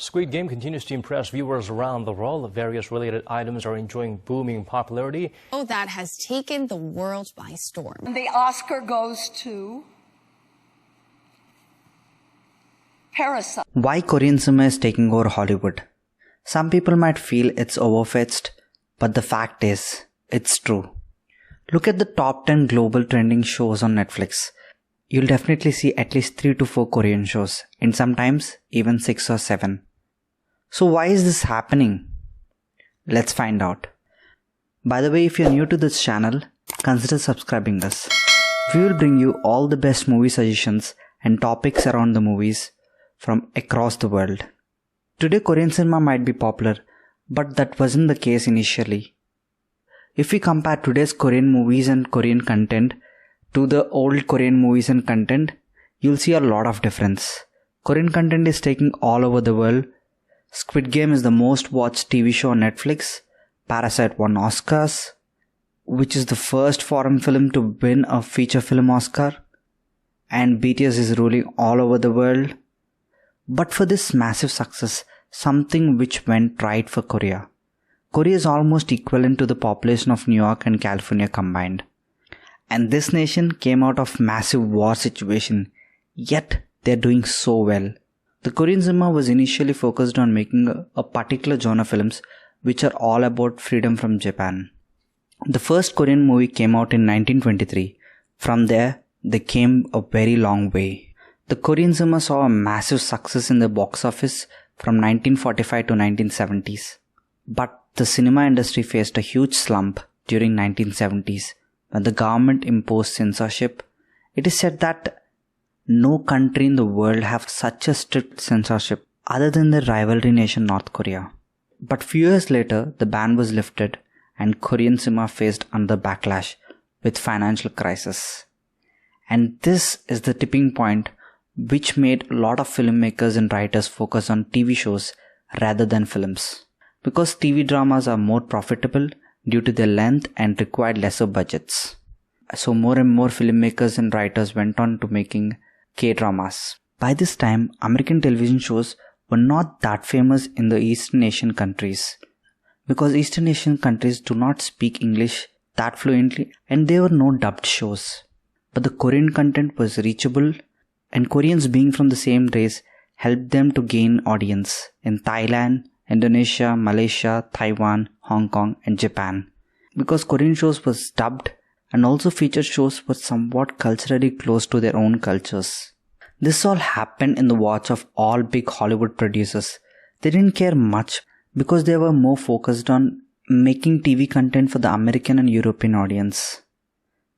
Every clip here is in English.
Squid Game continues to impress viewers around the world. Various related items are enjoying booming popularity. Oh, that has taken the world by storm. The Oscar goes to Parasite. Why Korean cinema is taking over Hollywood? Some people might feel it's overfetched, but the fact is, it's true. Look at the top 10 global trending shows on Netflix. You'll definitely see at least 3 to 4 Korean shows, and sometimes even 6 or 7. So why is this happening? Let's find out. By the way, if you're new to this channel, consider subscribing us. We will bring you all the best movie suggestions and topics around the movies from across the world. Today Korean cinema might be popular, but that wasn't the case initially. If we compare today's Korean movies and Korean content to the old Korean movies and content, you'll see a lot of difference. Korean content is taking all over the world. Squid Game is the most watched TV show on Netflix. Parasite won Oscars, which is the first foreign film to win a feature film Oscar. And BTS is ruling all over the world. But for this massive success, something which went right for Korea. Korea is almost equivalent to the population of New York and California combined. And this nation came out of massive war situation, yet they're doing so well. The Korean cinema was initially focused on making a particular genre films which are all about freedom from Japan. The first Korean movie came out in 1923. From there, they came a very long way. The Korean cinema saw a massive success in the box office from 1945 to 1970s. But the cinema industry faced a huge slump during 1970s when the government imposed censorship. It is said that no country in the world have such a strict censorship other than their rivalry nation North Korea. But few years later, the ban was lifted and Korean cinema faced another backlash with financial crisis. And this is the tipping point which made a lot of filmmakers and writers focus on TV shows rather than films. Because TV dramas are more profitable due to their length and required lesser budgets. So more and more filmmakers and writers went on to making K-dramas. By this time, American television shows were not that famous in the Eastern Asian countries. Because Eastern Asian countries do not speak English that fluently and there were no dubbed shows. But the Korean content was reachable, and Koreans being from the same race helped them to gain audience in Thailand, Indonesia, Malaysia, Taiwan, Hong Kong and Japan. Because Korean shows was dubbed and also featured shows were somewhat culturally close to their own cultures. This all happened in the watch of all big Hollywood producers. They didn't care much because they were more focused on making TV content for the American and European audience.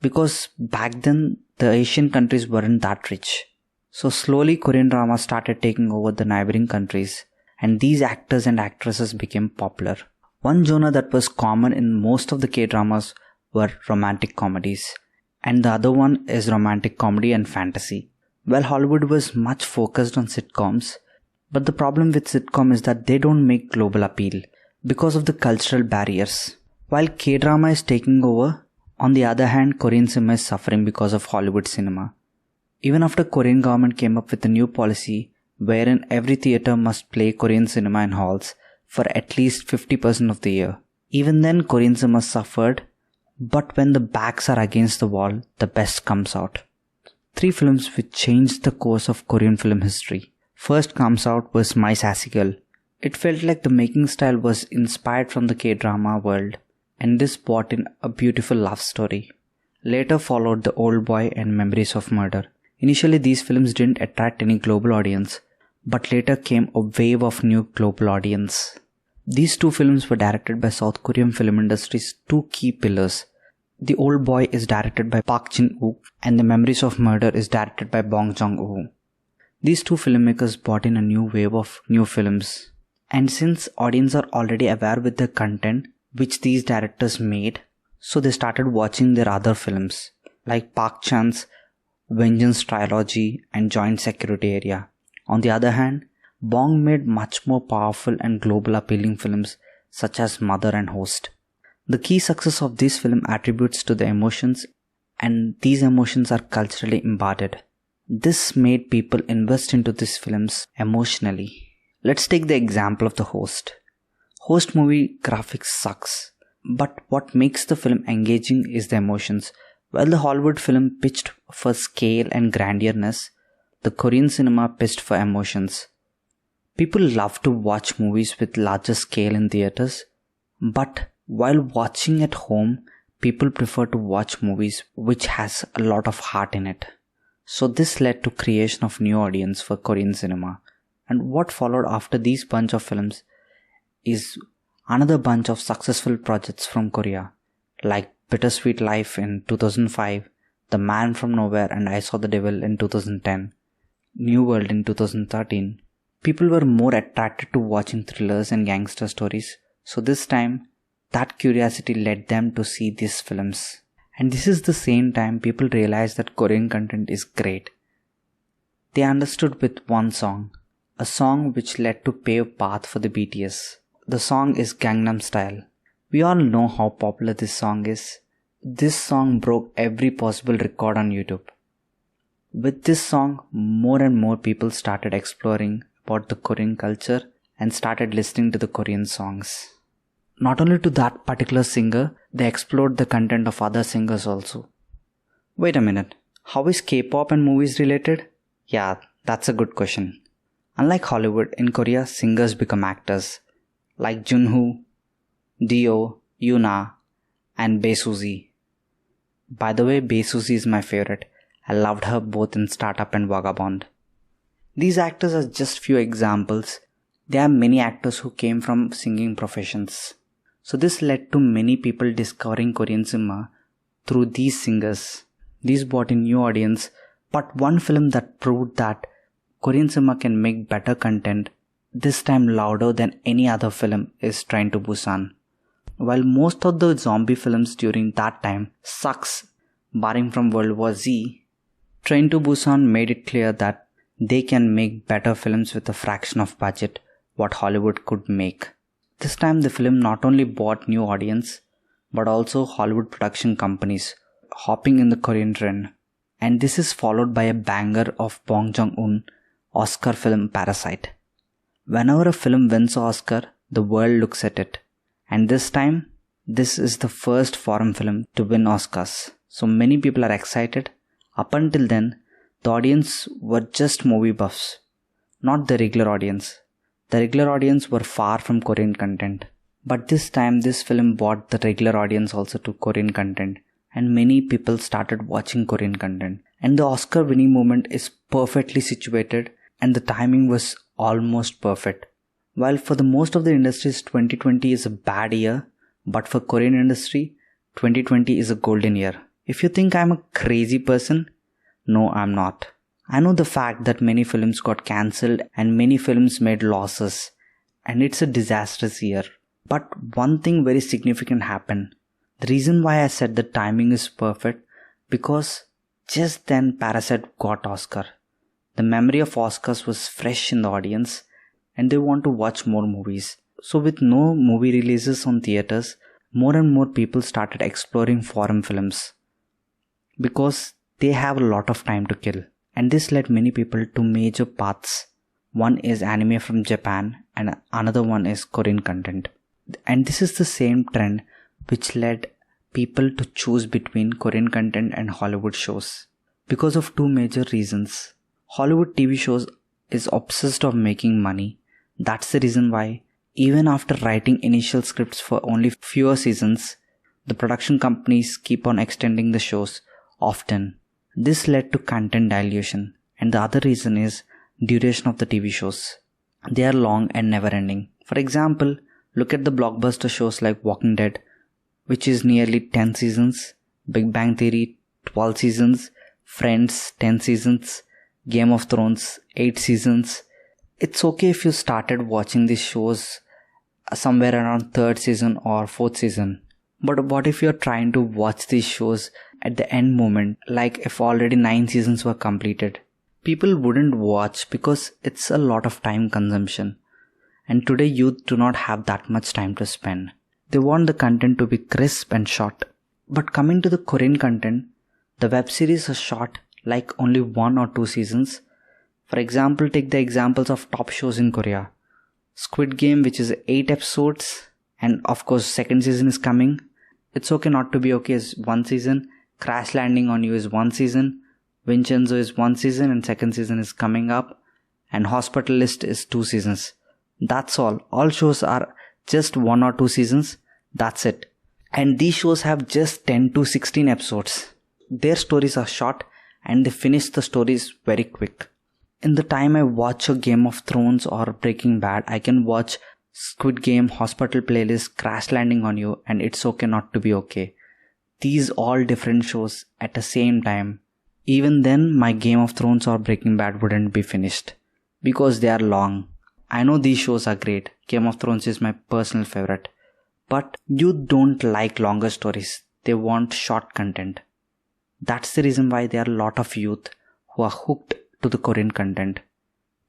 Because back then the Asian countries weren't that rich. So slowly Korean drama started taking over the neighboring countries. And these actors and actresses became popular. One genre that was common in most of the K-dramas were romantic comedies. And the other one is romantic comedy and fantasy. Well, Hollywood was much focused on sitcoms. But the problem with sitcom is that they don't make global appeal because of the cultural barriers. While K-drama is taking over, on the other hand, Korean cinema is suffering because of Hollywood cinema. Even after Korean government came up with a new policy wherein every theatre must play Korean cinema in halls for at least 50% of the year. Even then Korean cinema suffered, but when the backs are against the wall, the best comes out. 3 films which changed the course of Korean film history. First comes out was My Sassy Girl. It felt like the making style was inspired from the K-drama world, and this brought in a beautiful love story. Later followed The Old Boy and Memories of Murder. Initially these films didn't attract any global audience, but later came a wave of new global audience. These 2 films were directed by South Korean film industry's 2 key pillars. The Old Boy is directed by Park Jin-wook and The Memories of Murder is directed by Bong Joon-ho. These 2 filmmakers brought in a new wave of new films. And since audience are already aware with the content which these directors made, so they started watching their other films like Park Chan's Vengeance Trilogy and Joint Security Area. On the other hand, Bong made much more powerful and global appealing films such as Mother and Host. The key success of this film attributes to the emotions, and these emotions are culturally embodied. This made people invest into these films emotionally. Let's take the example of The Host. Host movie graphics sucks, but what makes the film engaging is the emotions. While the Hollywood film pitched for scale and grandiousness, the Korean cinema pitched for emotions. People love to watch movies with larger scale in theaters, but while watching at home, people prefer to watch movies which has a lot of heart in it. So this led to creation of new audience for Korean cinema. And what followed after these bunch of films is another bunch of successful projects from Korea, like Bittersweet Life in 2005, The Man from Nowhere and I Saw the Devil in 2010, New World in 2013. People were more attracted to watching thrillers and gangster stories, so this time that curiosity led them to see these films. And this is the same time people realized that Korean content is great. They understood with one song, a song which led to pave path for the BTS. The song is Gangnam Style. We all know how popular this song is. This song broke every possible record on YouTube. With this song, more and more people started exploring about the Korean culture and started listening to the Korean songs. Not only to that particular singer, they explored the content of other singers also. Wait a minute, how is K-pop and movies related? Yeah, that's a good question. Unlike Hollywood, in Korea, singers become actors, like Junho, Dio, Yuna, and Bae Suzy. By the way, Bae Suzy is my favorite. I loved her both in Startup and Vagabond. These actors are just few examples. There are many actors who came from singing professions. So this led to many people discovering Korean cinema through these singers. These brought in new audience, but one film that proved that Korean cinema can make better content, this time louder than any other film, is Train to Busan. While most of the zombie films during that time sucks, barring from World War Z, Train to Busan made it clear that they can make better films with a fraction of budget what Hollywood could make. This time the film not only brought new audience, but also Hollywood production companies hopping in the Korean trend. And this is followed by a banger of Bong Joon-ho Oscar film Parasite. Whenever a film wins an Oscar, the world looks at it. And this time, this is the first foreign film to win Oscars. So many people are excited. Up until then, the audience were just movie buffs, not the regular audience. The regular audience were far from Korean content. But this time, this film brought the regular audience also to Korean content. And many people started watching Korean content. And the Oscar winning moment is perfectly situated and the timing was almost perfect. While for the most of the industries 2020 is a bad year, but for Korean industry 2020 is a golden year. If you think I'm a crazy person, no, I'm not. I know the fact that many films got cancelled and many films made losses and it's a disastrous year. But one thing very significant happened. The reason why I said the timing is perfect because just then Parasite got Oscar. The memory of Oscars was fresh in the audience and they want to watch more movies. So with no movie releases on theaters, more and more people started exploring foreign films because they have a lot of time to kill. And this led many people to major paths. One is anime from Japan and another one is Korean content. And this is the same trend which led people to choose between Korean content and Hollywood shows. Because of two major reasons. Hollywood TV shows is obsessed of making money. That's the reason why even after writing initial scripts for only fewer seasons, the production companies keep on extending the shows often. This led to content dilution. And the other reason is duration of the TV shows. They are long and never ending. For example, look at the blockbuster shows like Walking Dead, which is nearly 10 seasons, Big Bang Theory 12 seasons, Friends 10 seasons, Game of Thrones 8 seasons. It's okay if you started watching these shows somewhere around 3rd season or 4th season. But what if you're trying to watch these shows at the end moment, like if already 9 seasons were completed? People wouldn't watch because it's a lot of time consumption. And today youth do not have that much time to spend. They want the content to be crisp and short. But coming to the Korean content, the web series are short, like only 1 or 2 seasons. For example, take the examples of top shows in Korea. Squid Game, which is 8 episodes, and of course second season is coming. It's Okay Not to Be Okay is 1 season, Crash Landing on You is 1 season, Vincenzo is 1 season and second season is coming up, and Hospitalist is 2 seasons. That's all shows are just 1 or 2 seasons, that's it. And these shows have just 10 to 16 episodes. Their stories are short and they finish the stories very quick. In the time I watch a Game of Thrones or Breaking Bad, I can watch Squid Game, Hospital Playlist, Crash Landing on You, and It's Okay Not to Be Okay. These all different shows at the same time. Even then, my Game of Thrones or Breaking Bad wouldn't be finished because they are long. I know these shows are great. Game of Thrones is my personal favorite. But you don't like longer stories. They want short content. That's the reason why there are a lot of youth who are hooked to the Korean content.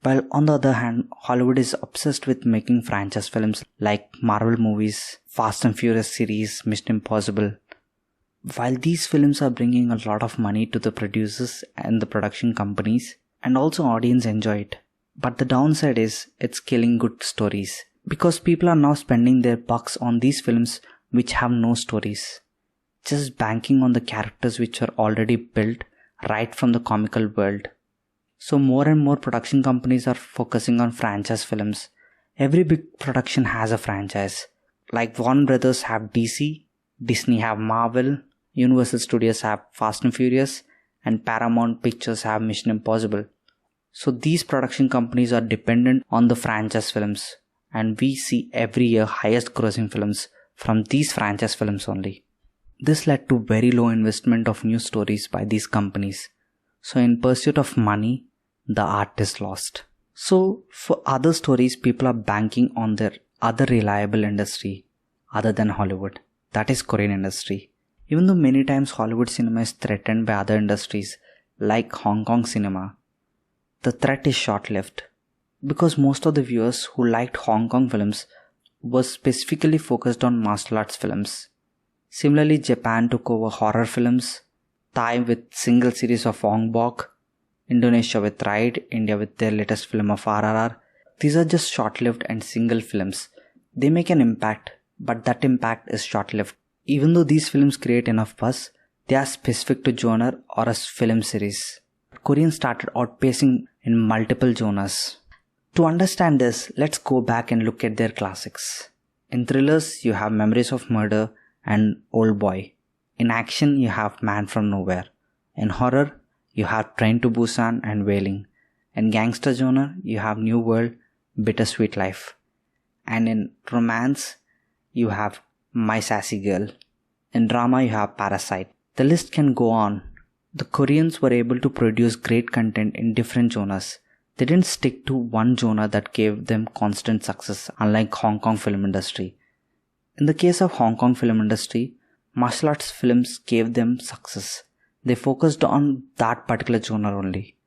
While on the other hand, Hollywood is obsessed with making franchise films like Marvel movies, Fast and Furious series, Mission Impossible. While these films are bringing a lot of money to the producers and the production companies, and also audience enjoy it. But the downside is it's killing good stories. Because people are now spending their bucks on these films which have no stories. Just banking on the characters which are already built right from the comical world. So more and more production companies are focusing on franchise films. Every big production has a franchise. Like Warner Brothers have DC, Disney have Marvel, Universal Studios have Fast and Furious, and Paramount Pictures have Mission Impossible. So these production companies are dependent on the franchise films. And we see every year highest grossing films from these franchise films only. This led to very low investment of new stories by these companies. So in pursuit of money, the art is lost. So for other stories, people are banking on their other reliable industry other than Hollywood. That is Korean industry. Even though many times Hollywood cinema is threatened by other industries like Hong Kong cinema, the threat is short-lived. Because most of the viewers who liked Hong Kong films were specifically focused on martial arts films. Similarly, Japan took over horror films, Thai with single series of Ong Bok, Indonesia with Ride, India with their latest film of RRR. These are just short-lived and single films. They make an impact, but that impact is short-lived. Even though these films create enough buzz, they are specific to genre or a film series. Koreans started outpacing in multiple genres. To understand this, let's go back and look at their classics. In thrillers, you have Memories of Murder and Old Boy. In action, you have Man from Nowhere. In horror, you have Train to Busan and Wailing. In gangster genre, you have New World, Bittersweet Life. And in romance, you have My Sassy Girl. In drama, you have Parasite. The list can go on. The Koreans were able to produce great content in different genres. They didn't stick to one genre that gave them constant success, unlike Hong Kong film industry. In the case of Hong Kong film industry, martial arts films gave them success. They focused on that particular genre only.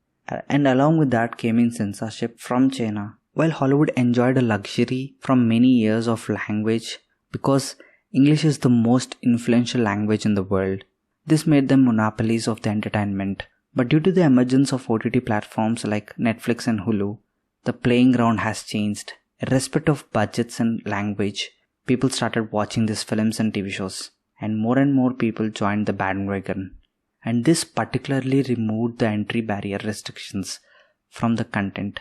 And along with that came in censorship from China. While Hollywood enjoyed a luxury from many years of language because English is the most influential language in the world, this made them monopolies of the entertainment. But due to the emergence of OTT platforms like Netflix and Hulu, the playing ground has changed. Irrespective of budgets and language, people started watching these films and TV shows. And more people joined the bandwagon. And this particularly removed the entry barrier restrictions from the content.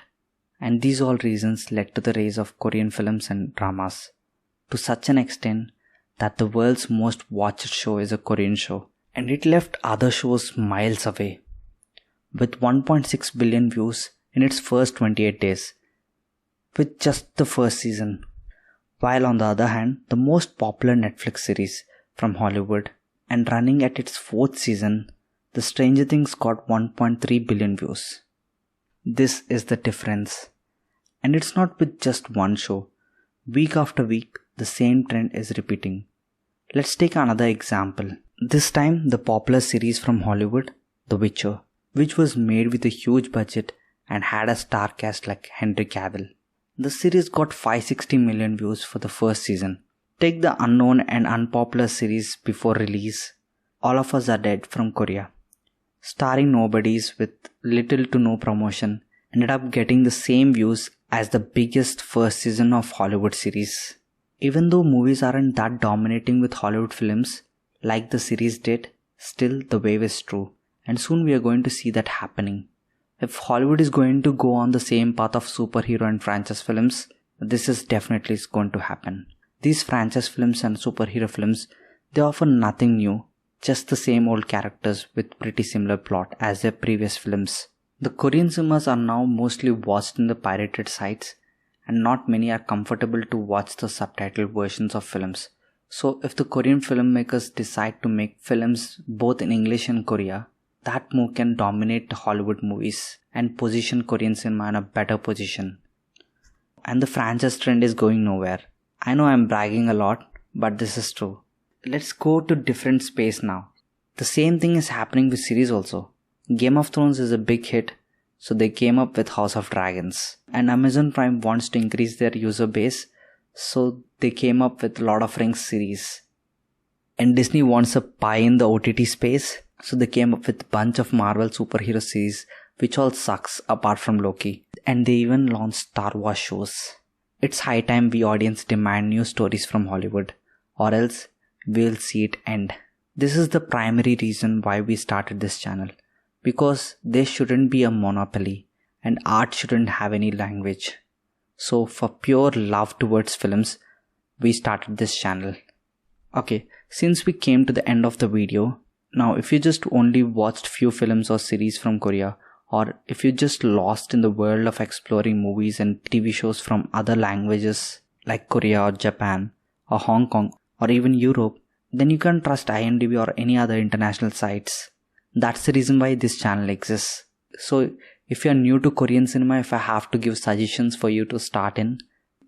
And these all reasons led to the rise of Korean films and dramas. To such an extent that the world's most watched show is a Korean show. And it left other shows miles away. With 1.6 billion views in its first 28 days, with just the first season. While on the other hand, the most popular Netflix series from Hollywood and running at its 4th season, The Stranger Things got 1.3 billion views. This is the difference. And it's not with just one show. Week after week, the same trend is repeating. Let's take another example. This time, the popular series from Hollywood, The Witcher, which was made with a huge budget and had a star cast like Henry Cavill. The series got 560 million views for the first season. Take the unknown and unpopular series before release, All of Us Are Dead from Korea. Starring nobodies with little to no promotion, ended up getting the same views as the biggest first season of Hollywood series. Even though movies aren't that dominating with Hollywood films like the series did, still the wave is true, and soon we are going to see that happening. If Hollywood is going to go on the same path of superhero and franchise films, this is definitely going to happen. These franchise films and superhero films, they offer nothing new, just the same old characters with pretty similar plot as their previous films. The Korean cinemas are now mostly watched in the pirated sites, and not many are comfortable to watch the subtitled versions of films. So if the Korean filmmakers decide to make films both in English and Korea, that move can dominate Hollywood movies and position Korean cinema in a better position. And the franchise trend is going nowhere. I know I'm bragging a lot, but this is true. Let's go to different space now. The same thing is happening with series also. Game of Thrones is a big hit, so they came up with House of Dragons. And Amazon Prime wants to increase their user base, so they came up with Lord of Rings series. And Disney wants a pie in the OTT space, so they came up with a bunch of Marvel superhero series, which all sucks apart from Loki. And they even launched Star Wars shows. It's high time we audience demand new stories from Hollywood, or else we'll see it end. This is the primary reason why we started this channel, because there shouldn't be a monopoly and art shouldn't have any language. So for pure love towards films, we started this channel. Okay, since we came to the end of the video, now if you just only watched few films or series from Korea, or if you're just lost in the world of exploring movies and TV shows from other languages like Korea or Japan or Hong Kong or even Europe, then you can trust IMDb or any other international sites. That's the reason why this channel exists. So if you're new to Korean cinema, if I have to give suggestions for you to start in,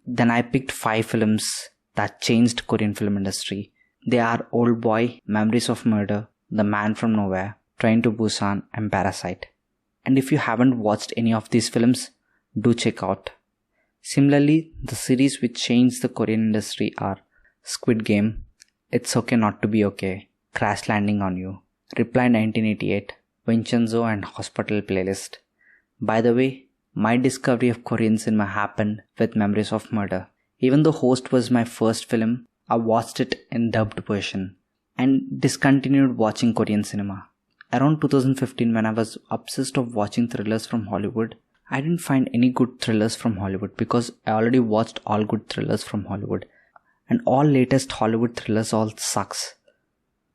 then I picked 5 films that changed Korean film industry. They are Old Boy, Memories of Murder, The Man from Nowhere, Train to Busan and Parasite. And if you haven't watched any of these films, do check out. Similarly, the series which changed the Korean industry are Squid Game, It's Okay Not to Be Okay, Crash Landing on You, Reply 1988, Vincenzo and Hospital Playlist. By the way, my discovery of Korean cinema happened with Memories of Murder. Even though Host was my first film, I watched it in dubbed version and discontinued watching Korean cinema. Around 2015, when I was obsessed of watching thrillers from Hollywood, I didn't find any good thrillers from Hollywood because I already watched all good thrillers from Hollywood. And all latest Hollywood thrillers all sucks.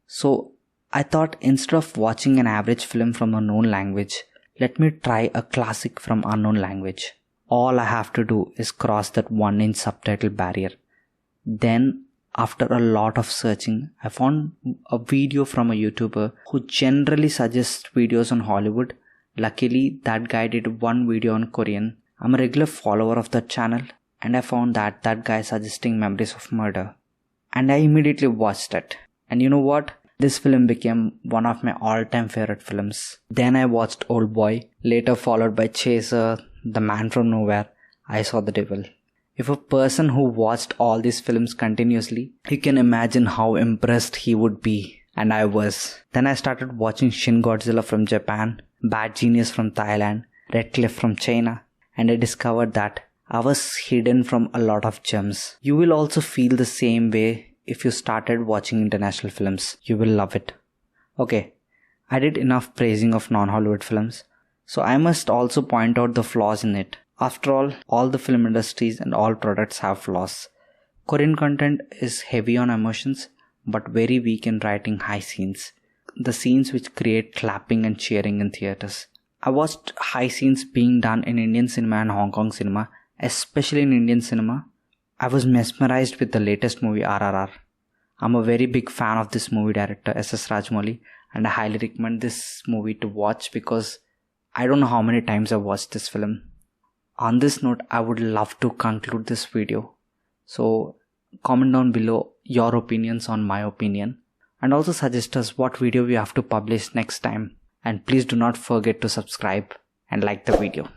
So I thought instead of watching an average film from a known language, let me try a classic from unknown language. All I have to do is cross that 1-inch subtitle barrier. Then after a lot of searching, I found a video from a YouTuber who generally suggests videos on Hollywood. Luckily, that guy did one video on Korean. I'm a regular follower of that channel, and I found that guy suggesting Memories of Murder. And I immediately watched it. And you know what? This film became one of my all-time favorite films. Then I watched Old Boy, later followed by Chaser, The Man from Nowhere, I Saw the Devil. If a person who watched all these films continuously, you can imagine how impressed he would be. And I was. Then I started watching Shin Godzilla from Japan, Bad Genius from Thailand, Red Cliff from China, and I discovered that I was hidden from a lot of gems. You will also feel the same way if you started watching international films. You will love it. Okay, I did enough praising of non-Hollywood films, so I must also point out the flaws in it. After all the film industries and all products have flaws. Korean content is heavy on emotions, but very weak in writing high scenes. The scenes which create clapping and cheering in theaters. I watched high scenes being done in Indian cinema and Hong Kong cinema, especially in Indian cinema. I was mesmerized with the latest movie RRR. I'm a very big fan of this movie director SS Rajamouli, and I highly recommend this movie to watch because I don't know how many times I've watched this film. On this note, I would love to conclude this video. So comment down below your opinions on my opinion, and also suggest us what video we have to publish next time. And please do not forget to subscribe and like the video.